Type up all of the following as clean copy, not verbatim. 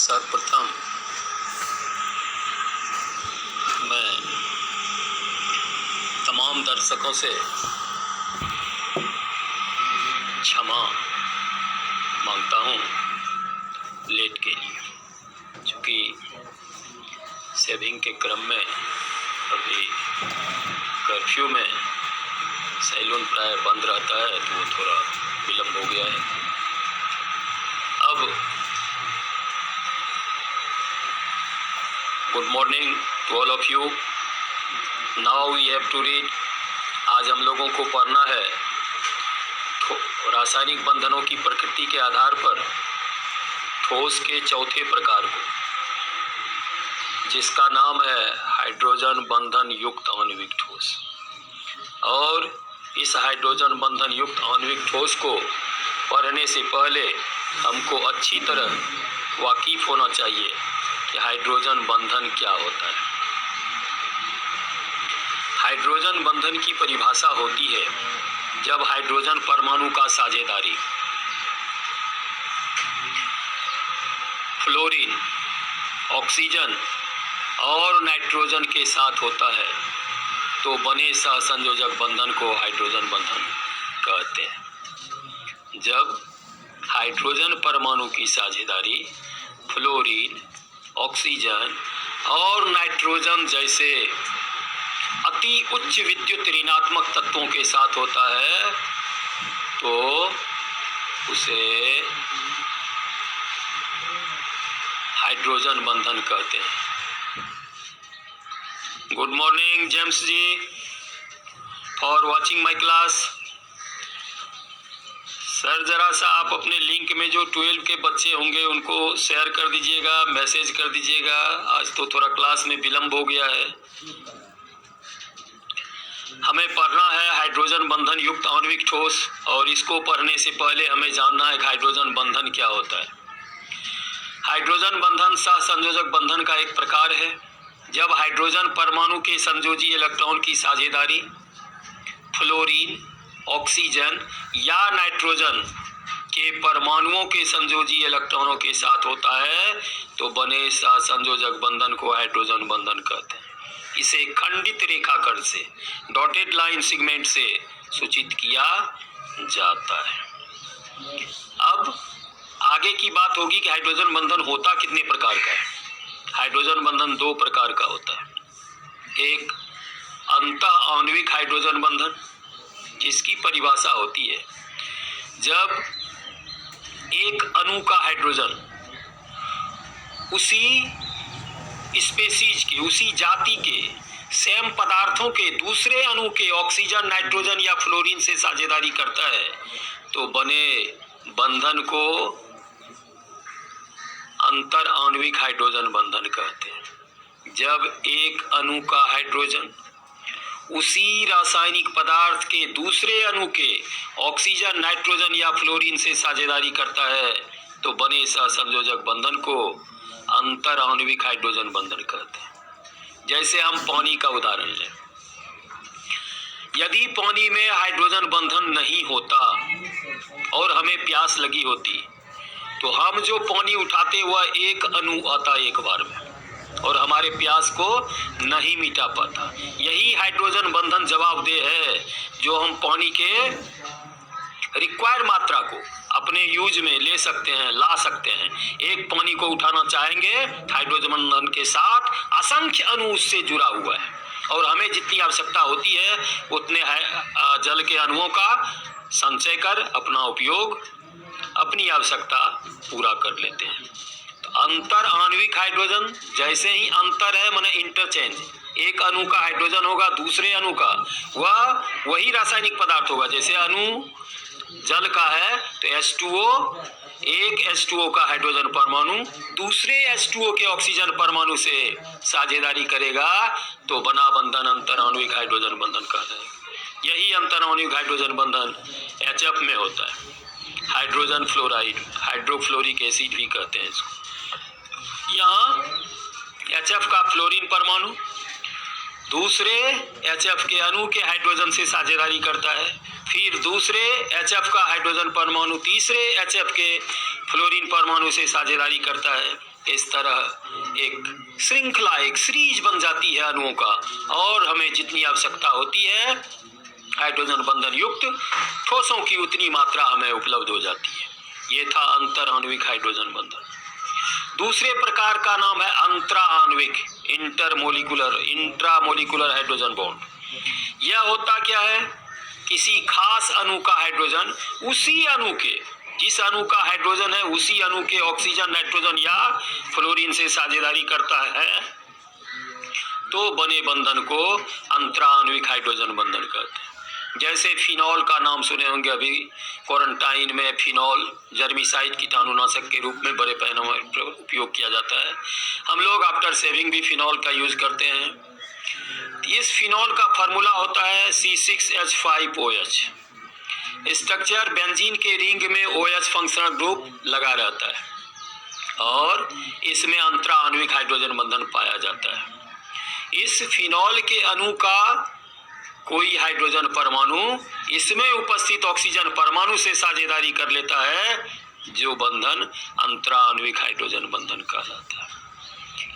सर्वप्रथम मैं तमाम दर्शकों से क्षमा मांगता हूँ लेट के लिए, क्योंकि सेविंग के क्रम में अभी कर्फ्यू में सैलून प्राय बंद रहता है, तो वो थोड़ा विलम्ब हो गया है। अब good morning to all of you. Now we have to read. आज हम लोगों को पढ़ना है रासायनिक बंधनों की प्रकृति के आधार पर ठोस के चौथे प्रकार को, जिसका नाम है हाइड्रोजन बंधन युक्त आणविक ठोस। और इस हाइड्रोजन बंधन युक्त आणविक ठोस को पढ़ने से पहले हमको अच्छी तरह वाकिफ होना चाहिए कि हाइड्रोजन बंधन क्या होता है। हाइड्रोजन बंधन की परिभाषा होती है जब हाइड्रोजन परमाणु का साझेदारी फ्लोरीन, ऑक्सीजन और नाइट्रोजन के साथ होता है, तो बने सहसंयोजक बंधन को हाइड्रोजन बंधन कहते हैं। जब हाइड्रोजन परमाणु की साझेदारी फ्लोरीन, ऑक्सीजन और नाइट्रोजन जैसे अति उच्च विद्युत ऋणात्मक तत्वों के साथ होता है, तो उसे हाइड्रोजन बंधन कहते हैं। Good morning James ji, for watching my class. Sir जरा सा आप अपने लिंक में जो 12 के बच्चे होंगे उनको शेयर कर दीजिएगा, मैसेज कर दीजिएगा। आज तो थोड़ा क्लास में विलम्ब हो गया है। हमें पढ़ना है हाइड्रोजन बंधन युक्त आणविक ठोस, और इसको पढ़ने से पहले हमें जानना है कि हाइड्रोजन बंधन क्या होता है। हाइड्रोजन बंधन सहसंयोजक बंधन का एक प्रकार है। जब हाइड्रोजन परमाणु के संयोजी इलेक्ट्रॉन की साझेदारी फ्लोरीन, ऑक्सीजन या नाइट्रोजन के परमाणुओं के संयोजी इलेक्ट्रॉनों के साथ होता है, तो बने सहसंयोजक बंधन को हाइड्रोजन बंधन कहते हैं। इसे खंडित रेखाखंड से, डॉटेड लाइन सेगमेंट से सूचित किया जाता है। अब आगे की बात होगी कि हाइड्रोजन बंधन होता कितने प्रकार का है। हाइड्रोजन बंधन 2 प्रकार का होता है। एक अंतः आणविक हाइड्रोजन बंधन, जिसकी परिभाषा होती है जब एक अणु का हाइड्रोजन उसी स्पेसीज के, उसी जाति के सेम पदार्थों के दूसरे अणु के ऑक्सीजन, नाइट्रोजन या फ्लोरीन से साझेदारी करता है, तो बने बंधन को अंतर आणविक हाइड्रोजन बंधन कहते हैं। जब एक अणु का हाइड्रोजन उसी रासायनिक पदार्थ के दूसरे अणु के ऑक्सीजन, नाइट्रोजन या फ्लोरीन से साझेदारी करता है, तो बने सहसंयोजक बंधन को अंतर आणविक हाइड्रोजन बंधन कहते हैं। जैसे हम पानी का उदाहरण लें, यदि पानी में हाइड्रोजन बंधन नहीं होता और हमें प्यास लगी होती, तो हम जो पानी उठाते वह एक अणु आता एक बार में और हमारे प्यास को नहीं मिटा पाता। यही हाइड्रोजन बंधन जवाबदेह है, जो हम पानी के रिक्वायर्ड मात्रा को अपने यूज में ले सकते हैं, ला सकते हैं। एक पानी को उठाना चाहेंगे, हाइड्रोजन बंधन के साथ असंख्य अणु उससे जुड़ा हुआ है, और हमें जितनी आवश्यकता होती है उतने जल के अणुओं का संचय कर अपना उपयोग, अपनी आवश्यकता पूरा कर लेते हैं। तो अंतर आणविक हाइड्रोजन, जैसे ही अंतर है माने इंटरचेंज, एक अणु का हाइड्रोजन होगा दूसरे अणु का, वह वही रासायनिक पदार्थ होगा। जैसे अणु जल का है तो H2O, एक H2O का हाइड्रोजन परमाणु दूसरे H2O के ऑक्सीजन परमाणु से साझेदारी करेगा, तो बना बंधन अंतर आणविक हाइड्रोजन बंधन कहा जाएगा। यही अंतर आणविक हाइड्रोजन बंधन HF में होता है। हाइड्रोजन फ्लोराइड, हाइड्रोफ्लोरिक एसिड भी कहते हैं इसको। यहाँ HF का फ्लोरीन परमाणु दूसरे HF के अणु के हाइड्रोजन से साझेदारी करता है, फिर दूसरे HF का हाइड्रोजन परमाणु तीसरे HF के फ्लोरीन परमाणु से साझेदारी करता है, इस तरह एक श्रृंखला, एक सीरीज बन जाती है अणुओं का, और हमें जितनी आवश्यकता होती है हाइड्रोजन बंधन युक्त ठोसों की उतनी मात्रा हमें उपलब्ध हो जाती है। ये था अंतर आणविक हाइड्रोजन बंधन। दूसरे प्रकार का नाम है अंतरा आणविक, इंट्रामोलिकुलर हाइड्रोजन बॉन्ड। यह होता क्या है, किसी खास अणु का हाइड्रोजन उसी अणु के, जिस अणु का हाइड्रोजन है उसी अणु के ऑक्सीजन, नाइट्रोजन या फ्लोरीन से साझेदारी करता है, तो बने बंधन को अंतरा आणविक हाइड्रोजन बंधन कहते हैं। जैसे फिनॉल का नाम सुने होंगे, अभी क्वारंटाइन में फिनॉल जर्मिसाइड कीटाणुनाशक के रूप में बड़े पैमाने पर उपयोग किया जाता है। हम लोग आफ्टर सेविंग भी फिनॉल का यूज करते हैं। इस फिनॉल का फार्मूला होता है C6H5OH। स्ट्रक्चर बेंजीन के रिंग में OH फंक्शनल ग्रुप लगा रहता है और इसमें अंतरा आणविक हाइड्रोजन बंधन पाया जाता है। इस फिनॉल के अणु का कोई हाइड्रोजन परमाणु इसमें उपस्थित ऑक्सीजन परमाणु से साझेदारी कर लेता है, जो बंधन अंतरा आणविक हाइड्रोजन बंधन कहलाता है।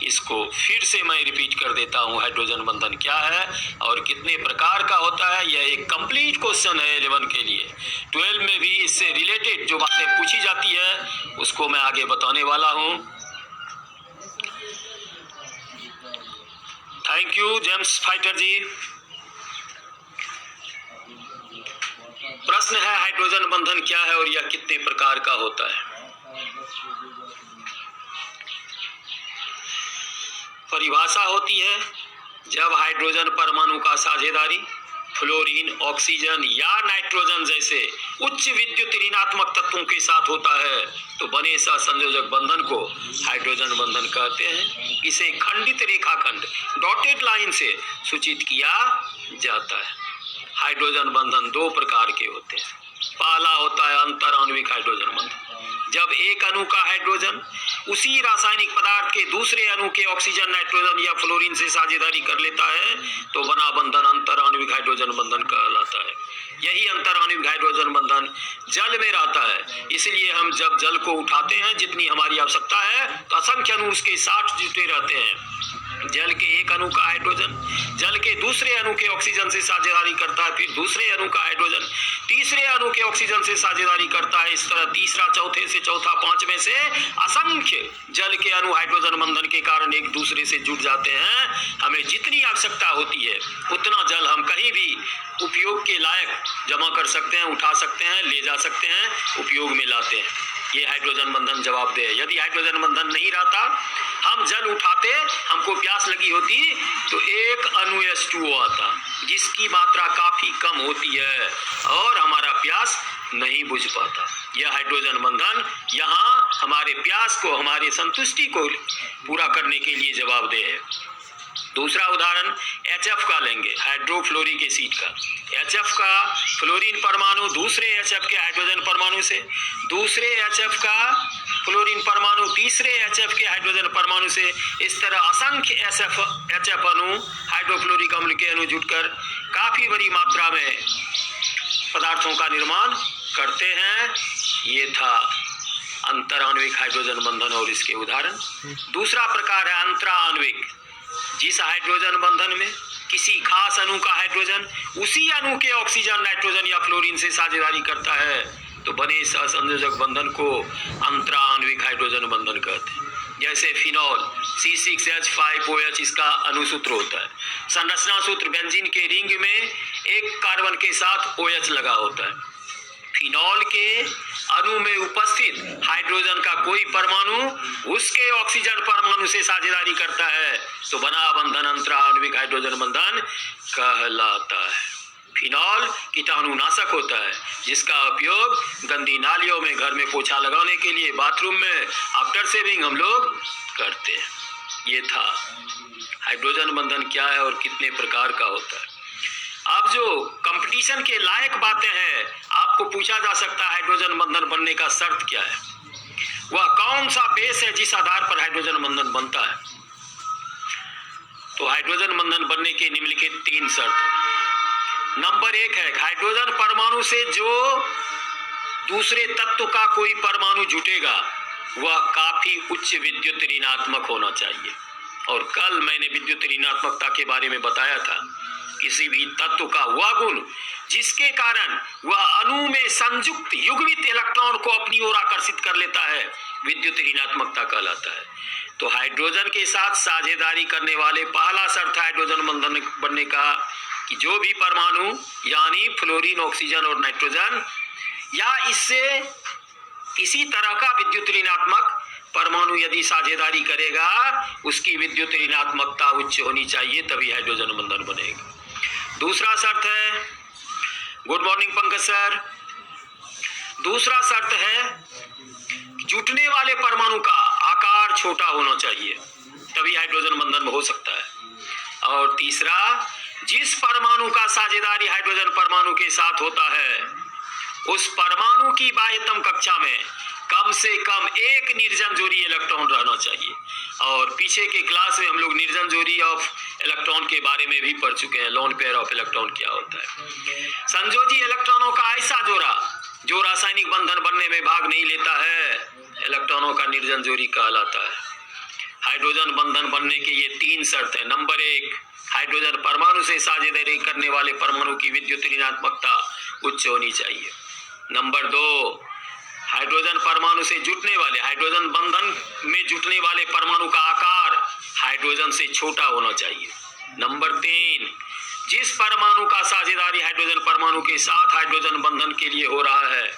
इसको फिर से मैं रिपीट कर देता हूं, हाइड्रोजन बंधन क्या है और कितने प्रकार का होता है। यह एक कंप्लीट क्वेश्चन है 11 के लिए। 12 में भी इससे रिलेटेड जो बातें पूछी जाती है उसको मैं आगे बताने वाला हूं। थैंक यू जेम्स फाइटर जी। प्रश्न है हाइड्रोजन बंधन क्या है और यह कितने प्रकार का होता है। परिभाषा होती है, जब हाइड्रोजन परमाणु का साझेदारी फ्लोरीन, ऑक्सीजन या नाइट्रोजन जैसे उच्च विद्युत ऋणात्मक तत्वों के साथ होता है तो बने सहसंयोजक बंधन को हाइड्रोजन बंधन कहते हैं। इसे खंडित रेखाखंड डॉटेड लाइन से सूचित किया जाता है। हाइड्रोजन बंधन दो प्रकार के होते हैं। पहला होता है अंतर आणविक हाइड्रोजन बंधन। जब एक अणु का हाइड्रोजन उसी रासायनिक पदार्थ के दूसरे अणु के ऑक्सीजन, नाइट्रोजन या फ्लोरीन से साझेदारी कर लेता है तो बना बंधन अंतर आणविक हाइड्रोजन बंधन कहलाता है। यही अंतर आणविक हाइड्रोजन बंधन जल में रहता है, इसलिए हम जब जल को उठाते हैं जितनी हमारी आवश्यकता है तो असंख्य अणु उसके साथ जुटे रहते हैं। जल के एक अणु का हाइड्रोजन जल के दूसरे अणु के ऑक्सीजन से साझेदारी करता है, फिर दूसरे अणु का हाइड्रोजन तीसरे अणु के ऑक्सीजन से साझेदारी करता है। इस तरह तीसरा, चौथे से चौथा, पांचवें से असंख्य जल के अणु हाइड्रोजन बंधन के कारण एक दूसरे से जुड़ जाते हैं। हमें जितनी आवश्यकता होती है उतना जल हम कहीं भी उपयोग के लायक जमा कर सकते हैं, उठा सकते हैं, ले जा सकते हैं, उपयोग में लाते हैं। ये हाइड्रोजन बंधन जवाबदेह है। यदि हाइड्रोजन बंधन नहीं रहता, हम जल उठाते, हमको प्यास लगी होती तो एक अणु H2O आता जिसकी मात्रा काफी कम होती है और हमारा प्यास नहीं बुझ पाता। यह हाइड्रोजन बंधन यहाँ हमारे प्यास को, हमारे संतुष्टि को पूरा करने के लिए जवाबदेह है। दूसरा उदाहरण HF का लेंगे, हाइड्रोफ्लोरिक एसिड का। HF का फ्लोरीन परमाणु दूसरे HF के हाइड्रोजन परमाणु से, दूसरे HF का फ्लोरीन परमाणु तीसरे HF के हाइड्रोजन परमाणु से, इस तरह असंख्य HF अणु हाइड्रोफ्लोरिक अम्ल के अणु जुटकर काफी बड़ी मात्रा में पदार्थों का निर्माण करते हैं। ये था अंतर आणविक हाइड्रोजन बंधन और इसके उदाहरण। दूसरा प्रकार है अंतरा आणविक। जिस हाइड्रोजन बंधन में किसी खास अणु का हाइड्रोजन उसी अणु के ऑक्सीजन, नाइट्रोजन या फ्लोरीन से साझेदारी करता है तो बने सहसंयोजक बंधन को अंतरा आणविक हाइड्रोजन बंधन कहते हैं। जैसे फिनॉल C6H5OH इसका अणुसूत्र होता है। संरचना सूत्र बेंजीन के रिंग में एक कार्बन के साथ OH लगा होता है। फिनॉल के अणु में उपस्थित हाइड्रोजन का कोई परमाणु उसके ऑक्सीजन परमाणु से साझेदारी करता है तो बना बंधन अंतरा आणविक हाइड्रोजन बंधन कहलाता है। फिनॉल कीटाणुनाशक होता है जिसका उपयोग गंदी नालियों में, घर में पोछा लगाने के लिए, बाथरूम में आफ्टर सेविंग हम लोग करते हैं। ये था हाइड्रोजन बंधन क्या है और कितने प्रकार का होता है। अब जो कंपटीशन के लायक बातें हैं, आपको पूछा जा सकता है हाइड्रोजन बंधन बनने का शर्त क्या है, वह कौन सा बेस है जिस आधार पर हाइड्रोजन बंधन बनता है। तो हाइड्रोजन बंधन बनने के निम्नलिखित 3 शर्त है। नंबर 1 है हाइड्रोजन परमाणु से जो दूसरे तत्व का कोई परमाणु जुटेगा वह काफी उच्च विद्युत ऋणात्मक होना चाहिए। और कल मैंने विद्युत ऋणात्मकता के बारे में बताया था, किसी भी तत्व का वह गुण जिसके कारण वह अणु में संयुक्त युग्मित इलेक्ट्रॉन को अपनी ओर आकर्षित कर लेता है, विद्युत ऋणात्मकता कहलाता है। तो हाइड्रोजन के साथ साझेदारी करने वाले पहला शर्त हाइड्रोजन बंधन बनने का कि जो भी परमाणु यानी फ्लोरीन, ऑक्सीजन और नाइट्रोजन या इससे इसी तरह का विद्युत ऋणात्मक परमाणु यदि साझेदारी करेगा, उसकी विद्युत ऋणात्मकता उच्च होनी चाहिए, तभी हाइड्रोजन बंधन बनेगा। दूसरा शर्त है, गुड मॉर्निंग पंकज सर, दूसरा शर्त है जुटने वाले परमाणु का आकार छोटा होना चाहिए, तभी हाइड्रोजन बंधन हो सकता है। और तीसरा, जिस परमाणु का साझेदारी हाइड्रोजन परमाणु के साथ होता है, उस परमाणु की बाह्यतम कक्षा में कम से कम एक निर्जन जोड़ी इलेक्ट्रॉन रहना चाहिए। और पीछे के क्लास में हम लोग निर्जन जोड़ी ऑफ इलेक्ट्रॉन के बारे में भी पढ़ चुके हैं, लोन पेयर ऑफ इलेक्ट्रॉन क्या होता है। संयोजी इलेक्ट्रॉनों का ऐसा जोड़ा जो रासायनिक बंधन बनने में भाग नहीं लेता है, इलेक्ट्रॉनों का निर्जन जोड़ी कहलाता है। हाइड्रोजन बंधन बनने के ये 3 शर्त है। नंबर 1, हाइड्रोजन परमाणु से साझेदारी करने वाले परमाणु की विद्युत ऋणात्मकता उच्च होनी चाहिए। नंबर 2, हाइड्रोजन परमाणु से जुटने वाले, हाइड्रोजन बंधन में जुटने वाले परमाणु का आकार हाइड्रोजन से छोटा होना चाहिए। नंबर 3, जिस परमाणु का साझेदारी हाइड्रोजन परमाणु के साथ हाइड्रोजन बंधन के लिए हो रहा है,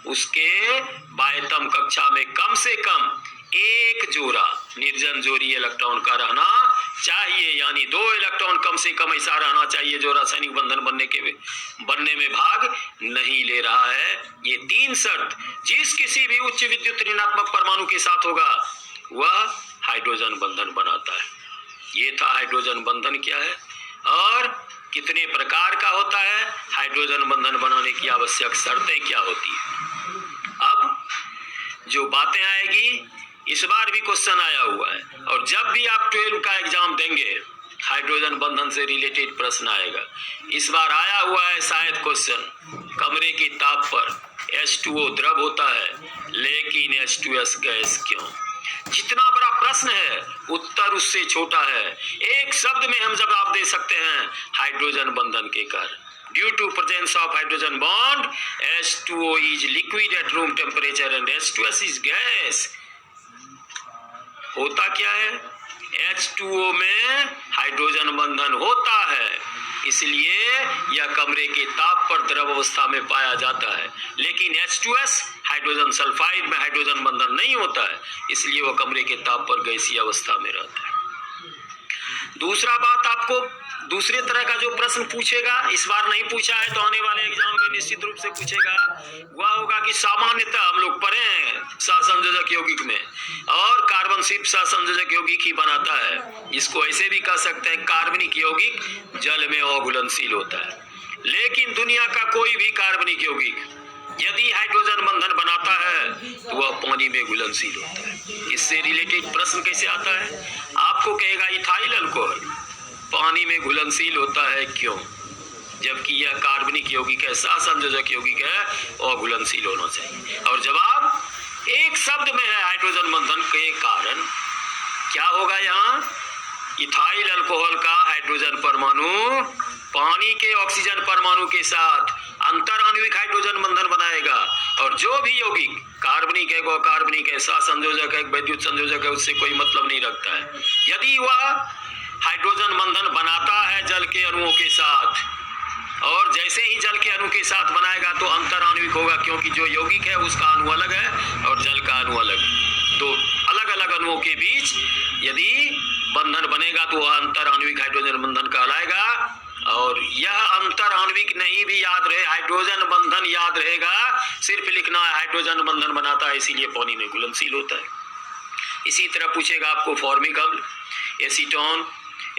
उसके बाह्यतम कक्षा में कम से कम एक जोड़ा निर्जन जोड़ी इलेक्ट्रॉन का रहना चाहिए, यानी 2 इलेक्ट्रॉन कम से कम ऐसा रहना चाहिए जो रासायनिक बंधन बनने में भाग नहीं ले रहा है। ये 3 शर्त जिस किसी भी उच्च विद्युत ऋणात्मक परमाणु के साथ होगा, वह हाइड्रोजन बंधन बनाता है। ये था हाइड्रोजन बंधन क्या है और कितने प्रकार का होता है, हाइड्रोजन बंधन बनाने की आवश्यक शर्तें क्या होती है। अब जो बातें आएगी, इस बार भी क्वेश्चन आया हुआ है, और जब भी आप 12 का एग्जाम देंगे, हाइड्रोजन बंधन से रिलेटेड प्रश्न आएगा। इस बार आया हुआ है शायद क्वेश्चन, कमरे की ताप पर H2O द्रव होता है लेकिन H2S गैस क्यों। जितना बड़ा प्रश्न है, उत्तर उससे छोटा है। एक शब्द में हम जवाब दे सकते हैं, हाइड्रोजन बंधन के कारण। Due to presence of hydrogen bond, H2O is liquid at room temperature and H2S is gas. होता क्या है, H2O में हाइड्रोजन बंधन होता है, इसलिए यह कमरे के ताप पर द्रव अवस्था में पाया जाता है। लेकिन H2S हाइड्रोजन सल्फाइड में हाइड्रोजन बंधन नहीं होता है, इसलिए वह कमरे के ताप पर गैसीय अवस्था में रहता है। दूसरा बात, आपको दूसरे तरह का जो प्रश्न पूछेगा, इस बार नहीं पूछा है तो आने वाले एग्जाम में निश्चित रूप से पूछेगा, वह होगा कि सामान्यतः हम लोग पढ़े हैं सहसंयोजक यौगिक में, और कार्बन सिर्फ सहसंयोजक यौगिक ही बनाता है। इसको ऐसे भी कह सकते हैं, कार्बनिक यौगिक जल में अघुलनशील होता है। लेकिन दुनिया का कोई भी कार्बनिक यौगिक यदि हाइड्रोजन बंधन बनाता है तो वह पानी में घुलनशील होता है। इससे रिलेटेड प्रश्न कैसे आता है, आपको कहेगा इथाइल अल्कोहल पानी में घुलनशील होता है क्यों, जबकि यह कार्बनिक यौगिक है, सहसंयोजक यौगिक है, और घुलनशील होना चाहिए। और जवाब एक शब्द में है, हाइड्रोजन बंधन के कारण। क्या होगा यहाँ, इथाइल अल्कोहल का हाइड्रोजन परमाणु पानी के ऑक्सीजन परमाणु के साथ अंतर आणविक हाइड्रोजन बंधन बनाएगा, और जो भी यौगिक कार्बनिक है, कार्बनिक है, सहसंयोजक है, वैद्युत संयोजक है, उससे कोई मतलब नहीं रखता है। यदि वह हाइड्रोजन बंधन बनाता है जल के अणुओं के साथ, और जैसे ही जल के अणु के साथ बनाएगा तो अंतर आणविक होगा, क्योंकि जो यौगिक है उसका अणु अलग है और जल का अणु अलग है। तो अलग अलग अणुओं के बीच यदि बंधन बनेगा तो वह अंतर आणविक हाइड्रोजन बंधन कहलाएगा। और यह अंतर आणविक नहीं भी याद रहे, हाइड्रोजन बंधन याद रहेगा, सिर्फ लिखना है हाइड्रोजन बंधन बनाता है इसीलिए पानी में घुलनशील होता है। इसी तरह पूछेगा आपको फॉर्मिक अम्ल, एसीटोन,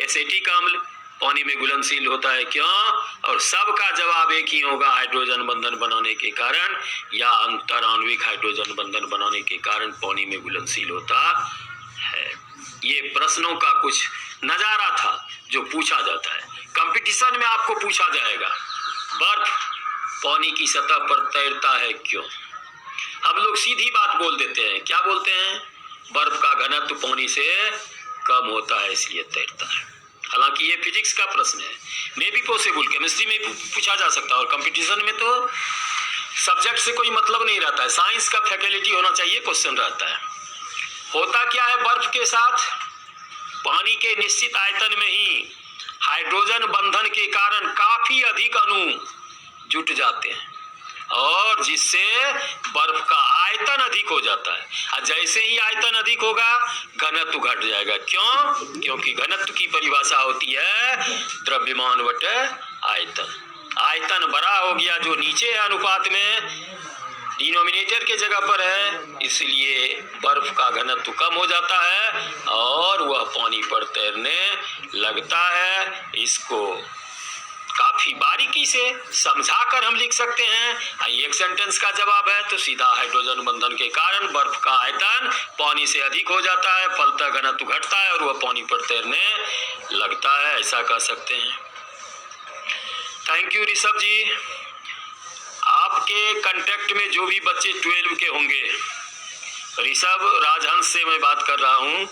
एसेटिक अम्ल पानी में घुलनशील होता है क्यों, और सबका जवाब एक ही होगा, हाइड्रोजन बंधन बनाने के कारण या अंतर आणविक हाइड्रोजन बंधन बनाने के कारण पानी में घुलनशील होता है। ये प्रश्नों का कुछ नजारा था जो पूछा जाता है। कंपटीशन में आपको पूछा जाएगा, बर्फ पानी की सतह पर तैरता है क्यों। हम सब लोग सीधी बात बोल देते हैं। क्या बोलते हैं? बर्फ का घनत्व पानी से कम होता है इसलिए तैरता है। हालांकि ये फिजिक्स का प्रश्न है, मे भी पॉसिबल, केमिस्ट्री में पूछा जा सकता है, और कंपटीशन में तो सब्जेक्ट से कोई मतलब नहीं रहता है, साइंस का फैकल्टी होना चाहिए, क्वेश्चन रहता है। होता क्या है बर्फ के साथ? पानी के निश्चित आयतन में ही हाइड्रोजन बंधन के कारण काफी अधिक अणु जुट जाते हैं, और जिससे बर्फ का आयतन अधिक हो जाता है। और जैसे ही आयतन अधिक होगा घनत्व घट जाएगा। क्यों? क्योंकि घनत्व की परिभाषा होती है द्रव्यमान बटे आयतन। आयतन बड़ा हो गया जो नीचे है अनुपात में, डिनोमिनेटर के जगह पर है, इसलिए बर्फ का घनत्व कम हो जाता है और वह पानी पर तैरने लगता है। इसको काफी बारीकी से समझाकर हम लिख सकते हैं। एक सेंटेंस का जवाब है तो सीधा हाइड्रोजन बंधन के कारण बर्फ का आयतन पानी से अधिक हो जाता है, फलतः घनत्व घटता है और वह पानी पर तैरने लगता है, ऐसा कह सकते हैं। थैंक यू ऋषभ जी। आपके कांटेक्ट में जो भी बच्चे 12 के होंगे, ऋषभ राजहंस से मैं बात कर रहा हूं,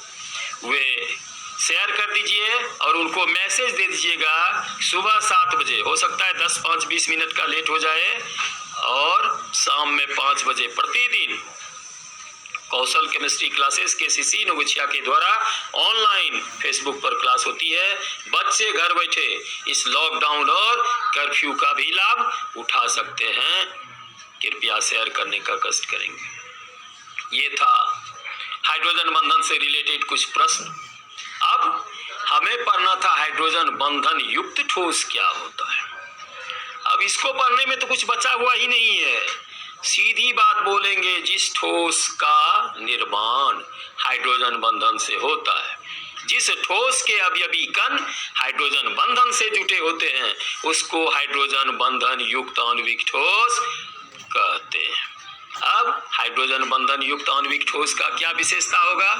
वे शेयर कर दीजिए और उनको मैसेज दे दीजिएगा सुबह 7 बजे, हो सकता है 10-5-20 मिनट का लेट हो जाए, और शाम में 5 बजे प्रतिदिन कौशल केमिस्ट्री क्लासेस केसीसी नोगुचिया के द्वारा ऑनलाइन फेसबुक पर क्लास होती है। बच्चे घर बैठे इस लॉकडाउन और कर्फ्यू का भी लाभ उठा सकते हैं। कृपया शेयर करने का कष्ट करेंगे। ये था हाइड्रोजन बंधन से रिलेटेड कुछ प्रश्न। अब हमें पढ़ना था हाइड्रोजन बंधन युक्त ठोस क्या होता है। अब इसको पढ़ने में तो कुछ बचा हुआ ही नहीं है, सीधी बात बोलेंगे, जिस ठोस का निर्माण हाइड्रोजन बंधन से होता है, जिस ठोस के अवयवी कण हाइड्रोजन बंधन से जुटे होते हैं, उसको हाइड्रोजन बंधन युक्त आणविक ठोस कहते हैं। अब हाइड्रोजन बंधन युक्त आणविक ठोस का क्या विशेषता होगा?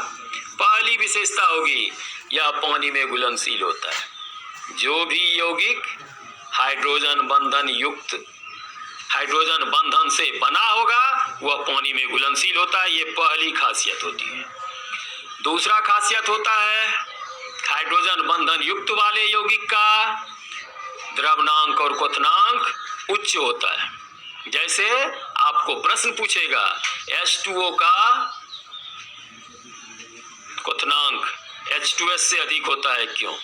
पहली विशेषता होगी यह पानी में घुलनशील होता है। जो भी यौगिक हाइड्रोजन बंधन से बना होगा वह पानी में घुलनशील होता है, ये पहली खासियत होती है। दूसरा खासियत होता है हाइड्रोजन बंधन युक्त वाले यौगिक का द्रवणांक और क्वथनांक उच्च होता है। जैसे आपको प्रश्न पूछेगा H2O का क्वथनांक H2S से अधिक होता है, क्यों?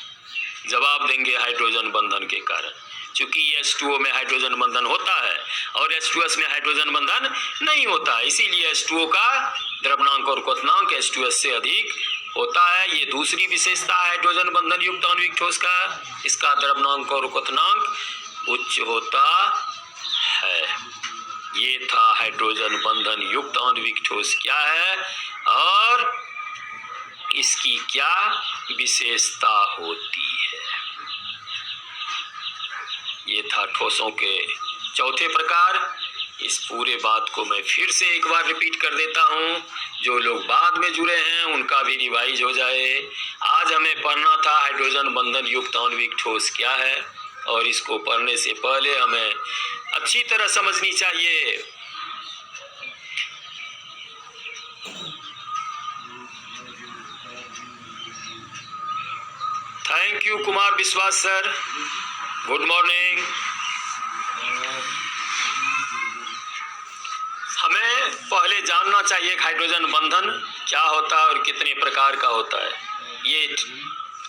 जवाब देंगे हाइड्रोजन बंधन के कारण। चूंकि H2O में हाइड्रोजन बंधन होता है और H2S में हाइड्रोजन बंधन नहीं होता है, इसीलिए H2O का द्रवणांक और क्वथनांक H2S से अधिक होता है। ये दूसरी विशेषता है हाइड्रोजन बंधन युक्त आणविक ठोस का, इसका द्रवणांक और क्वथनांक उच्च होता है। ये था हाइड्रोजन बंधन युक्त आणविक ठोस क्या है और इसकी क्या विशेषता होती है। ये था ठोसों के चौथे प्रकार। इस पूरे बात को मैं फिर से एक बार रिपीट कर देता हूँ, जो लोग बाद में जुड़े हैं उनका भी रिवाइज हो जाए। आज हमें पढ़ना था हाइड्रोजन बंधन युक्त आणविक ठोस क्या है, और इसको पढ़ने से पहले हमें अच्छी तरह समझनी चाहिए थैंक यू कुमार विश्वास सर, गुड मॉर्निंग। हमें पहले जानना चाहिए हाइड्रोजन बंधन क्या होता है और कितने प्रकार का होता है। ये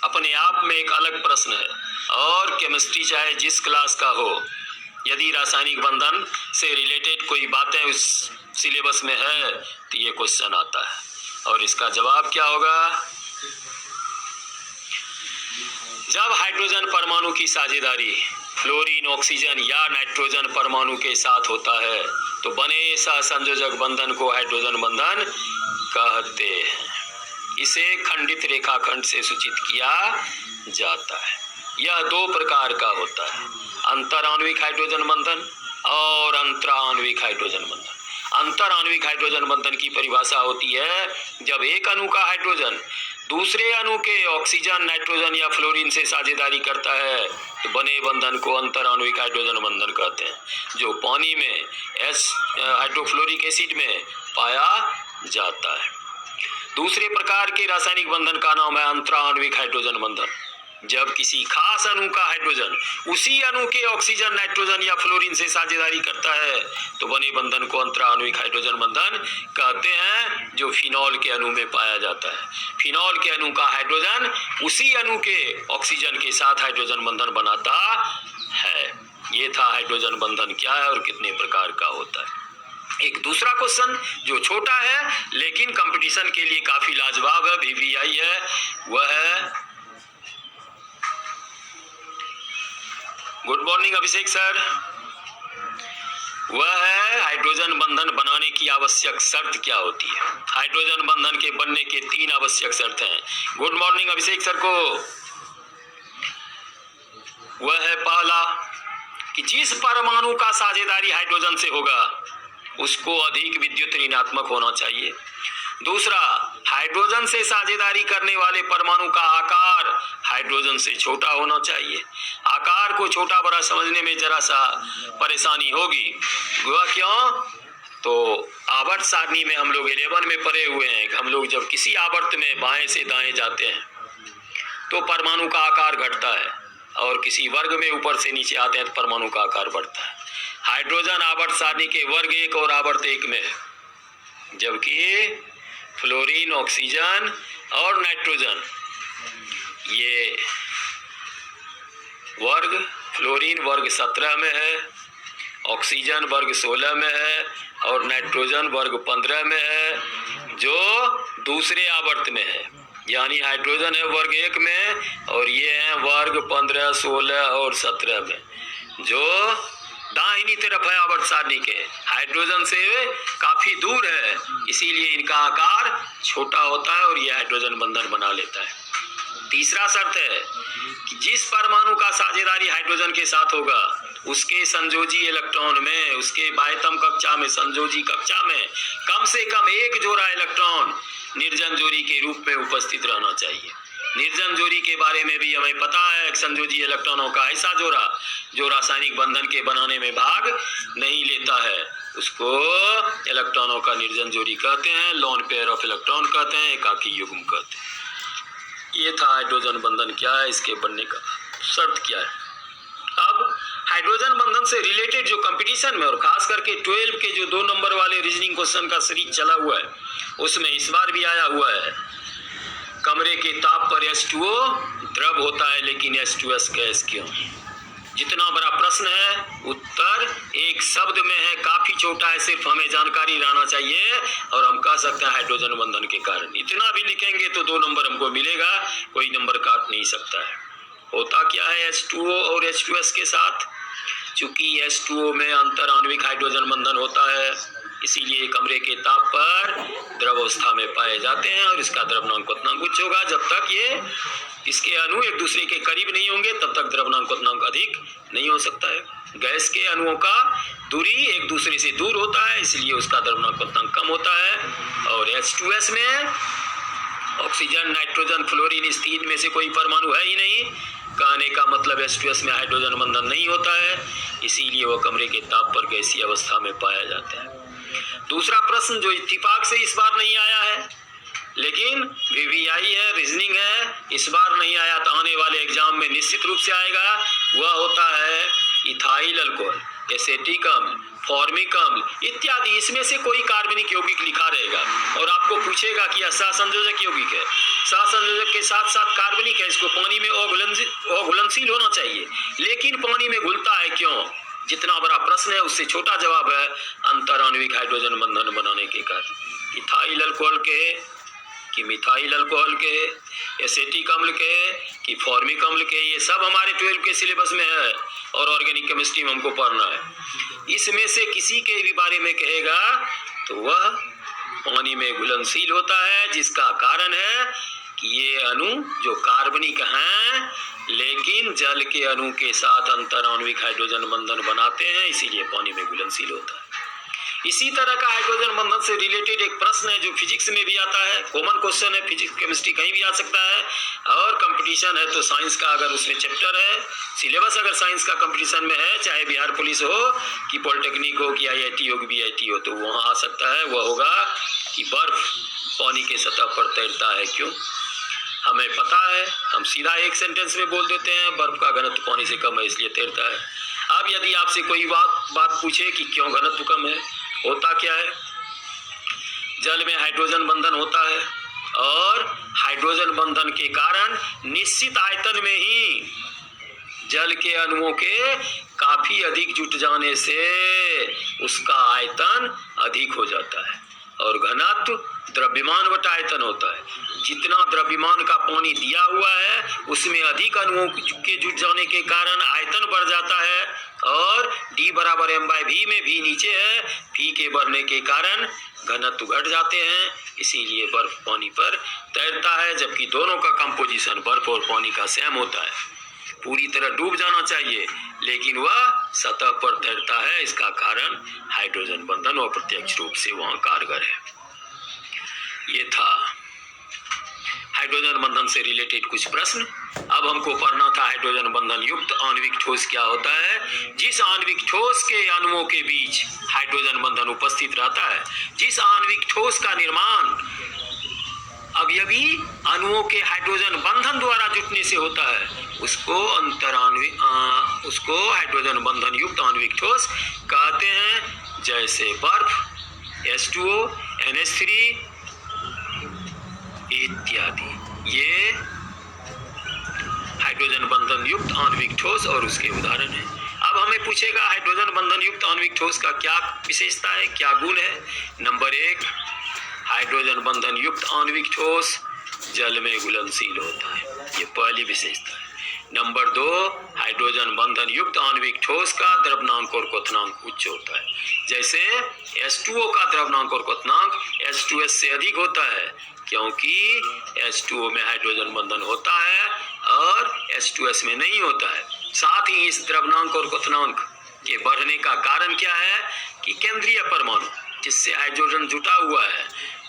अपने आप में एक अलग प्रश्न है, और केमिस्ट्री चाहे जिस क्लास का हो, यदि रासायनिक बंधन से रिलेटेड कोई बातें उस सिलेबस में है तो ये क्वेश्चन आता है, और इसका जवाब क्या होगा? जब हाइड्रोजन परमाणु की साझेदारी फ्लोरीन, ऑक्सीजन या नाइट्रोजन परमाणु के साथ होता है तो बने सहसंयोजक बंधन को हाइड्रोजन बंधन कहते हैं। इसे खंडित रेखाखंड से सूचित किया जाता है। यह दो प्रकार का होता है, अंतराण्विक हाइड्रोजन बंधन और अंतराण्विक हाइड्रोजन बंधन। अंतराण्विक हाइड्रोजन बंधन की परिभाषा होती है जब एक अणु का हाइड्रोजन दूसरे अणु के ऑक्सीजन, नाइट्रोजन या फ्लोरीन से साझेदारी करता है तो बने बंधन को अंतराण्विक हाइड्रोजन बंधन कहते हैं, जो पानी में हाइड्रोफ्लोरिक एसिड में पाया जाता है। दूसरे प्रकार के रासायनिक बंधन का नाम है अंतराण्विक हाइड्रोजन बंधन। जब किसी खास अणु का हाइड्रोजन उसी अणु के ऑक्सीजन, नाइट्रोजन या फ्लोरीन से साझेदारी करता है तो बने बंधन को अंतराण्विक हाइड्रोजन बंधन कहते हैं, जो फिनॉल के अणु में पाया जाता है। फिनॉल के अणु का हाइड्रोजन उसी अणु के ऑक्सीजन के साथ हाइड्रोजन बंधन बनाता है। ये था हाइड्रोजन बंधन क्या है और कितने प्रकार का होता है। एक दूसरा क्वेश्चन जो छोटा है लेकिन कंपटीशन के लिए काफी लाजवाब है, VVI है, वह है, गुड मॉर्निंग अभिषेक सर, वह है हाइड्रोजन बंधन बनाने की आवश्यक शर्त क्या होती है। हाइड्रोजन बंधन के बनने के 3 आवश्यक शर्त हैं। गुड मॉर्निंग अभिषेक सर को। वह है पहला कि जिस परमाणु का साझेदारी हाइड्रोजन से होगा उसको अधिक विद्युत ऋणात्मक होना चाहिए। दूसरा, हाइड्रोजन से साझेदारी करने वाले परमाणु का आकार हाइड्रोजन से छोटा होना चाहिए। आकार को छोटा बड़ा समझने में जरा सा परेशानी होगी, वह क्यों? तो आवर्त सारणी में हम लोग 11 में पढ़े हुए हैं, हम लोग जब किसी आवर्त में बाएं से दाएं जाते हैं तो परमाणु का आकार घटता है और किसी वर्ग में ऊपर से नीचे आते हैं तो परमाणु का आकार बढ़ता है। हाइड्रोजन आवर्त सारणी के वर्ग 1 और आवर्त 1 में, जबकि फ्लोरीन, ऑक्सीजन और नाइट्रोजन ये वर्ग, फ्लोरीन वर्ग 17 में है, ऑक्सीजन वर्ग 16 में है और नाइट्रोजन वर्ग 15 में है, जो दूसरे आवर्त में है। यानी हाइड्रोजन है वर्ग 1 में और ये है वर्ग 15, 16 और 17 में, जो दाहिनी तरफ है आवर्त सारणी के, हाइड्रोजन से काफी दूर है, इसीलिए इनका आकार छोटा होता है और यह हाइड्रोजन बंधन बना लेता है। तीसरा शर्त है कि जिस परमाणु का साझेदारी हाइड्रोजन के साथ होगा उसके संयोजी इलेक्ट्रॉन में, उसके बाह्यतम कक्षा में, संयोजी कक्षा में कम से कम एक जोड़ा इलेक्ट्रॉन निर्जन जोड़ी के रूप में उपस्थित रहना चाहिए। निर्जन जोड़ी के बारे में भी हमें पता है, संयोजी इलेक्ट्रॉनों का ऐसा जोड़ा जो रासायनिक बंधन के बनाने में भाग नहीं लेता है, उसको इलेक्ट्रॉनों का निर्जन जोड़ी कहते हैं, लोन पेयर ऑफ इलेक्ट्रॉन कहते हैं, एकाकी युग्म कहते हैं। ये था हाइड्रोजन बंधन क्या है, इसके बनने का शर्त क्या है। अब हाइड्रोजन बंधन से रिलेटेड जो कंपटीशन में और खास करके 12 के जो 2 नंबर वाले रीजनिंग क्वेश्चन का सीरीज चला हुआ है उसमें इस बार भी आया हुआ है, कमरे के ताप पर H2O द्रव होता है लेकिन H2S गैस क्यों? जितना बड़ा प्रश्न है उत्तर एक शब्द में है, काफी छोटा है, सिर्फ हमें जानकारी रहना चाहिए और हम कह सकते हैं हाइड्रोजन बंधन के कारण। इतना भी लिखेंगे तो 2 नंबर हमको मिलेगा, कोई नंबर काट नहीं सकता है। होता क्या है H2O और H2S के साथ? चूंकि H2O में अंतराण्विक हाइड्रोजन बंधन होता है, इसीलिए कमरे के ताप पर द्रवावस्था में पाए जाते हैं और इसका द्रव्यमान क्वथनांक उच्च होगा। जब तक ये इसके अणु एक दूसरे के करीब नहीं होंगे तब तक द्रव्यमान क्वथनांक अधिक नहीं हो सकता है। गैस के अणुओं का दूरी एक दूसरे से दूर होता है, इसलिए उसका द्रव्यमान क्वथनांक कम होता है। और H2S में ऑक्सीजन, नाइट्रोजन, फ्लोरीन इस 3 में से कोई परमाणु है ही नहीं, कहने का मतलब H2S में हाइड्रोजन बंधन नहीं होता है, इसीलिए वह कमरे के ताप पर गैसीय अवस्था में पाया जाता है। दूसरा प्रश्न जो इत्तेफाक से इस बार नहीं आया है लेकिन VVI है, रीजनिंग है, इस बार नहीं आया तो आने वाले एग्जाम में निश्चित रूप से आएगा, वह होता है इथाइल अल्कोहल, एसेटिक अम्ल, फॉर्मिक अम्ल इत्यादि। इसमें से कोई कार्बनिक यौगिक लिखा रहेगा और आपको पूछेगा कि यह सहसंयोजक यौगिक है, सहसंयोजक के साथ साथ कार्बनिक है, इसको पानी में अघुलनशील होना चाहिए, लेकिन पानी में घुलता है क्यों? जितना बड़ा प्रश्न है उससे छोटा जवाब है अंतराण्विक हाइड्रोजन बंधन बनाने के कारण। इथाइल अल्कोहल के कि मिथाइल अल्कोहल के, एसेटिक अम्ल के कि फॉर्मिक अम्ल के, ये सब हमारे 12 के सिलेबस में है और ऑर्गेनिक केमिस्ट्री में हमको पढ़ना है। इसमें से किसी के भी बारे में कहेगा तो वह पानी में घुलनशील होता है, जिसका कारण है कि ये अणु जो कार्बनिक हैं लेकिन जल के अणु के साथ अंतराण्विक हाइड्रोजन बंधन बनाते हैं, इसीलिए पानी में घुलनशील होता है। इसी तरह का हाइड्रोजन बंधन से रिलेटेड एक प्रश्न है जो फिजिक्स में भी आता है, कॉमन क्वेश्चन है, फिजिक्स केमिस्ट्री कहीं भी आ सकता है। और कंपटीशन है तो साइंस का अगर उसमें चैप्टर है, सिलेबस अगर साइंस का कंपटीशन में है, चाहे बिहार पुलिस हो कि पॉलिटेक्निक हो कि IIT हो कि BIT हो, तो वहाँ आ सकता है। वह होगा कि बर्फ पानी के सतह पर तैरता है क्यों। हमें पता है, हम सीधा एक सेंटेंस में बोल देते हैं बर्फ का घनत्व पानी से कम है इसलिए तैरता है। अब यदि आपसे कोई बात पूछे कि क्यों घनत्व कम है, होता क्या है, जल में हाइड्रोजन बंधन होता है और हाइड्रोजन बंधन के कारण निश्चित आयतन में ही जल के अणुओं के काफी अधिक जुट जाने से उसका आयतन अधिक हो जाता है और घनत्व द्रव्यमान बटा आयतन होता है। जितना द्रव्यमान का पानी दिया हुआ है उसमें अधिक अणुओं के जुट जाने के कारण आयतन बढ़ जाता है और D बराबर m/v में v नीचे है, v के बढ़ने के कारण घनत्व घट जाते हैं, इसीलिए बर्फ पानी पर तैरता है। जबकि दोनों का कंपोजिशन बर्फ और पानी का सेम होता है। पूरी तरह डूब जाना चाहिए लेकिन वह सतह पर तैरता है, इसका कारण हाइड्रोजन बंधन और प्रत्यक्ष रूप से वहां कारगर है। ये था हाइड्रोजन बंधन से रिलेटेड कुछ प्रश्न। अब हमको पढ़ना था हाइड्रोजन बंधन युक्त आणविक ठोस क्या होता है। जिस आणविक ठोस के अणुओं के बीच हाइड्रोजन बंधन उपस्थित रहता है, जिस आणविक ठोस का निर्माण अवयवी अणुओं के हाइड्रोजन बंधन द्वारा जुटने से होता है, उसको हाइड्रोजन बंधन युक्त आणविक ठोस कहते हैं। जैसे बर्फ, H2O, NH3 इत्यादि, ये हाइड्रोजन बंधन युक्त आणविक ठोस और उसके उदाहरण है। अब हमें पूछेगा हाइड्रोजन बंधन युक्त आणविक ठोस का क्या विशेषता है, क्या गुण है। नंबर 1, हाइड्रोजन बंधन युक्त आणविक ठोस जल में घुलनशील होता है, ये पहली विशेषता है। नंबर 2, हाइड्रोजन बंधन युक्त आणविक ठोस का द्रव्यनांक और क्वथनांक उच्च होता है। जैसे H2O का द्रव्यनांक और क्वथनांक H2S से अधिक होता है क्योंकि H2O में हाइड्रोजन बंधन होता है और H2S में नहीं होता है। साथ ही इस द्रव्यनांक और क्वथनांक के बढ़ने का कारण क्या है कि केंद्रीय परमाणु जिससे हाइड्रोजन जुटा हुआ है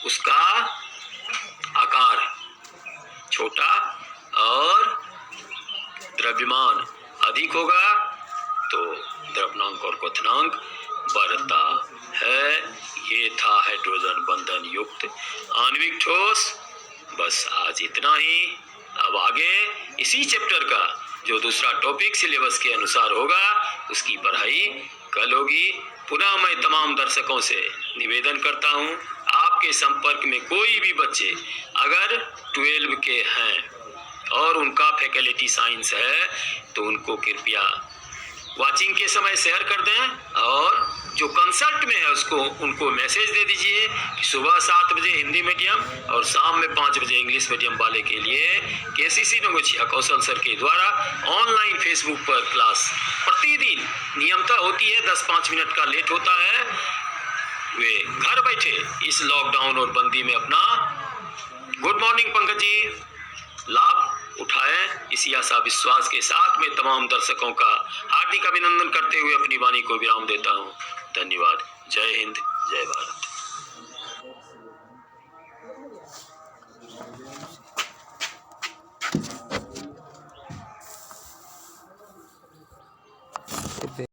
उसका आकार छोटा और द्रव्यमान अधिक होगा तो द्रव्यनांक और क्वथनांक बढ़ता है। ये था हाइड्रोजन बंधन युक्त आणविक ठोस। बस आज इतना ही। अब आगे इसी चैप्टर का जो दूसरा टॉपिक सिलेबस के अनुसार होगा उसकी पढ़ाई कल होगी। पुनः मैं तमाम दर्शकों से निवेदन करता हूँ, आपके संपर्क में कोई भी बच्चे अगर 12 के हैं और उनका फैकल्टी साइंस है तो उनको कृपया वाचिंग के समय शेयर कर दें और जो कंसल्ट में है उसको उनको मैसेज दे दीजिए कि सुबह 7 बजे हिंदी मीडियम और शाम में 5 बजे इंग्लिश मीडियम वाले के लिए KCC नंगोचिया कौशल सर के द्वारा ऑनलाइन फेसबुक पर क्लास प्रतिदिन नियमतः होती है, 10-5 मिनट का लेट होता है। वे घर बैठे इस लॉकडाउन और बंदी में अपना गुड मॉर्निंग पंकज जी लाभ उठाएं। इसी आशा विश्वास के साथ में तमाम दर्शकों का हार्दिक अभिनंदन करते हुए अपनी वाणी को विराम देता हूं। धन्यवाद। जय हिंद, जय भारत।